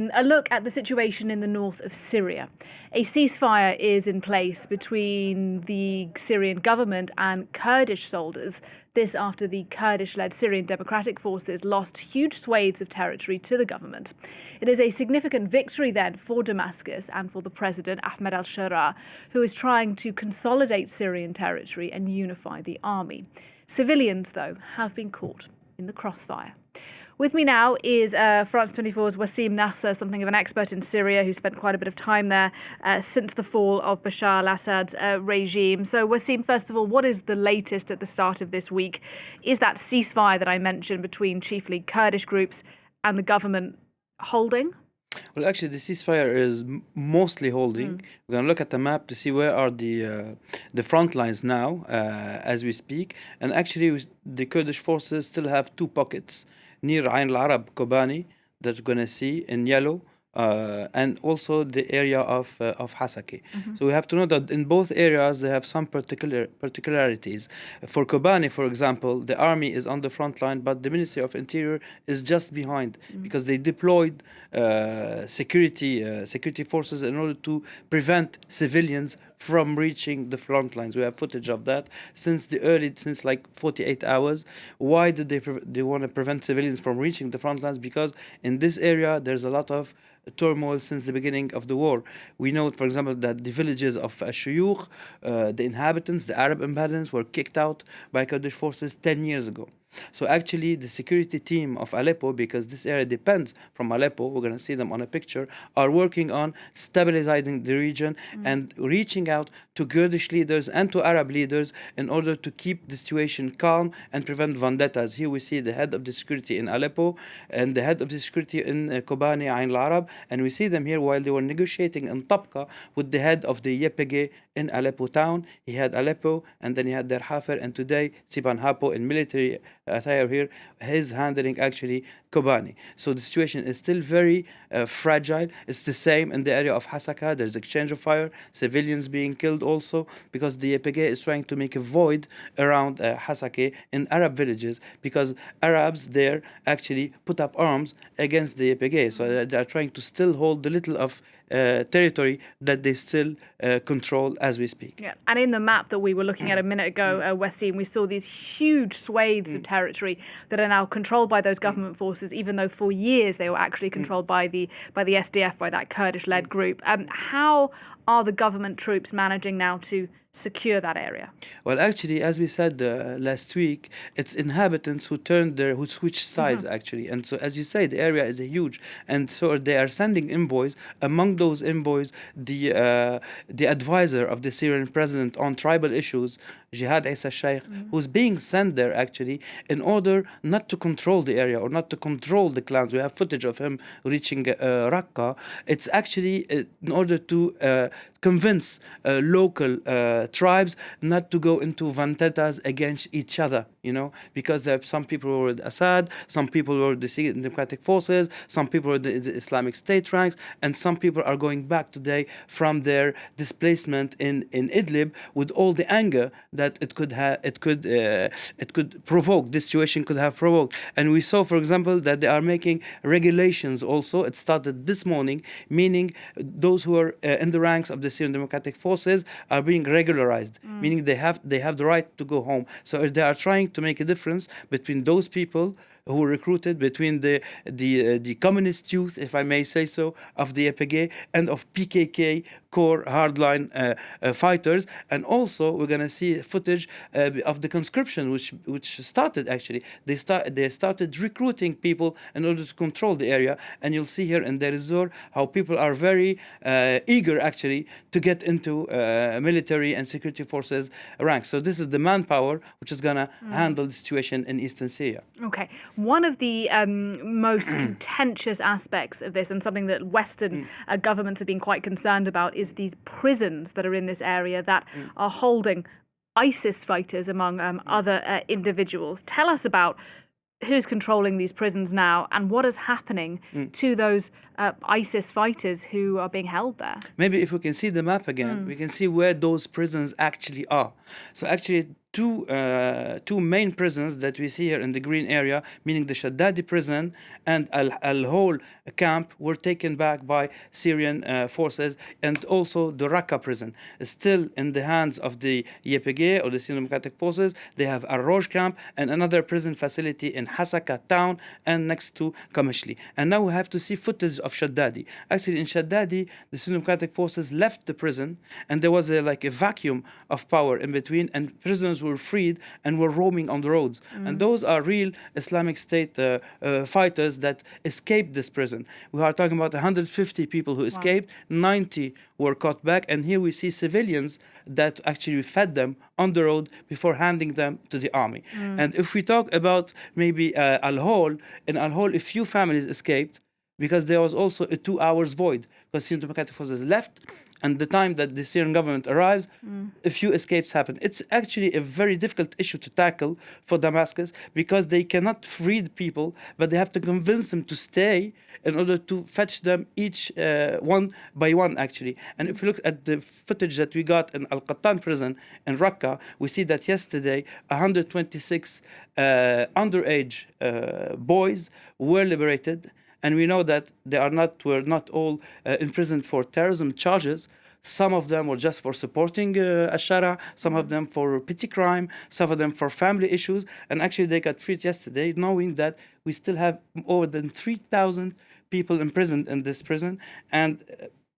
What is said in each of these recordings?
A look at the situation in the north of Syria. A ceasefire is in place between the Syrian government and Kurdish soldiers. This after the Kurdish-led Syrian Democratic Forces lost huge swathes of territory to the government. It is a significant victory then for Damascus and for the president, Ahmed al-Sharaa, who is trying to consolidate Syrian territory and unify the army. Civilians, though, have been caught in the crossfire. With me now is France 24's Wassim Nasr, something of an expert in Syria, who spent quite a bit of time there since the fall of Bashar al-Assad's regime. So, Wassim, first of all, what is the latest at the start of this week? Is that ceasefire that I mentioned between chiefly Kurdish groups and the government holding? Well, actually, the ceasefire is mostly holding. We're going to look at the map to see where are the front lines now as we speak. And actually, the Kurdish forces still have two pockets near Ain al-Arab, Kobane, that we're going to see in yellow, and also the area of Hasake. So we have to know that in both areas they have some particularities. For Kobane, for example, the army is on the front line, but the Ministry of Interior is just behind because they deployed security forces in order to prevent civilians from reaching the front lines. We have footage of that since like 48 hours. Why do they want to prevent civilians from reaching the front lines? Because in this area there's a lot of turmoil since the beginning of the war. We know, for example, that the villages of Shuyukh, the inhabitants, the Arab inhabitants, were kicked out by Kurdish forces 10 years ago. So actually, the security team of Aleppo, because this area depends from Aleppo, we're going to see them on a picture, are working on stabilizing the region and reaching out to Kurdish leaders and to Arab leaders in order to keep the situation calm and prevent vendettas. Here we see the head of the security in Aleppo and the head of the security in Kobane, Ain al-Arab, and we see them here while they were negotiating in Tabqa with the head of the YPG in Aleppo town. He had Aleppo, and then he had Der Hafer, and today Siban Hapo in military attire here, he's handling actually Kobane. So the situation is still very fragile. It's the same in the area of Hasaka. There's exchange of fire, civilians being killed also, because the YPG is trying to make a void around Hasake in Arab villages, because Arabs there actually put up arms against the YPG. So they are trying to still hold the little of territory that they still control as we speak. Yeah, and in the map that we were looking at a minute ago, Wassim, we saw these huge swathes of territory that are now controlled by those government forces, even though for years they were actually controlled by the SDF, by that Kurdish-led group. How are the government troops managing now to secure that area? Well, actually, as we said last week, it's inhabitants who switch sides actually, and so as you say, the area is huge, and so they are sending envoys. Among those envoys, the advisor of the Syrian president on tribal issues, Jihad Isa Sheikh, who's being sent there actually in order not to control the area or not to control the clans. We have footage of him reaching Raqqa. It's actually in order to convince local tribes not to go into vendettas against each other, because there are some people who were with Assad, some people were the Syrian Democratic Forces, some people were the Islamic State ranks, and some people are going back today from their displacement in Idlib with all the anger that it could provoke. This situation could have provoked. And we saw, for example, that they are making regulations also. It started this morning, meaning those who are in the ranks of the Syrian Democratic Forces are being regularized, meaning they have the right to go home. So they are trying to make a difference between those people who were recruited, between the communist youth, if I may say so, of the YPG and of PKK core hardline fighters. And also we're going to see footage of the conscription, which started actually. They started recruiting people in order to control the area. And you'll see here in Deir ez-Zor how people are very eager actually to get into military and security forces ranks. So this is the manpower which is going to handle the situation in eastern Syria. Okay. One of the most contentious aspects of this, and something that Western governments have been quite concerned about, is these prisons that are in this area that are holding ISIS fighters, among other individuals. Tell us about who's controlling these prisons now and what is happening to those ISIS fighters who are being held there. Maybe if we can see the map again, we can see where those prisons actually are. So actually, two main prisons that we see here in the green area, meaning the Shaddadi prison and Al-Hol camp, were taken back by Syrian forces, and also the Raqqa prison is still in the hands of the YPG or the Syrian Democratic Forces. They have Al-Roj camp and another prison facility in Hasaka town and next to Kamishli. And now we have to see footage of Shaddadi. Actually, in Shaddadi, the Syrian Democratic Forces left the prison, and there was like a vacuum of power in between, and prisoners were freed and were roaming on the roads. And those are real Islamic State fighters that escaped this prison. We are talking about 150 people who escaped, 90 were caught back, and here we see civilians that actually fed them on the road before handing them to the army. And if we talk about maybe Al-Hol, in Al-Hol a few families escaped because there was also a 2 hours void because Syrian Democratic Forces left, and the time that the Syrian government arrives, a few escapes happen. It's actually a very difficult issue to tackle for Damascus because they cannot free the people, but they have to convince them to stay in order to fetch them each one by one, actually. And if you look at the footage that we got in Al-Qattan prison in Raqqa, we see that yesterday 126 underage boys were liberated. And we know that they were not all imprisoned for terrorism charges. Some of them were just for supporting Ashara, some of them for petty crime, some of them for family issues. And actually they got freed yesterday, knowing that we still have more than 3,000 people imprisoned in this prison. And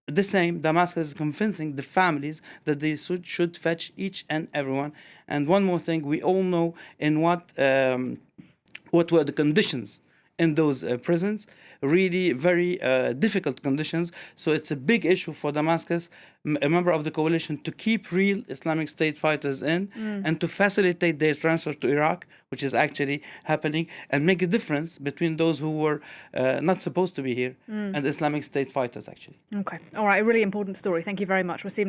the same, Damascus is convincing the families that they should fetch each and everyone. And one more thing, we all know in what were the conditions in those prisons, really very difficult conditions. So it's a big issue for Damascus, a member of the coalition, to keep real Islamic State fighters in and to facilitate their transfer to Iraq, which is actually happening, and make a difference between those who were not supposed to be here and Islamic State fighters, actually. Okay. All right. A really important story. Thank you very much, Wassim.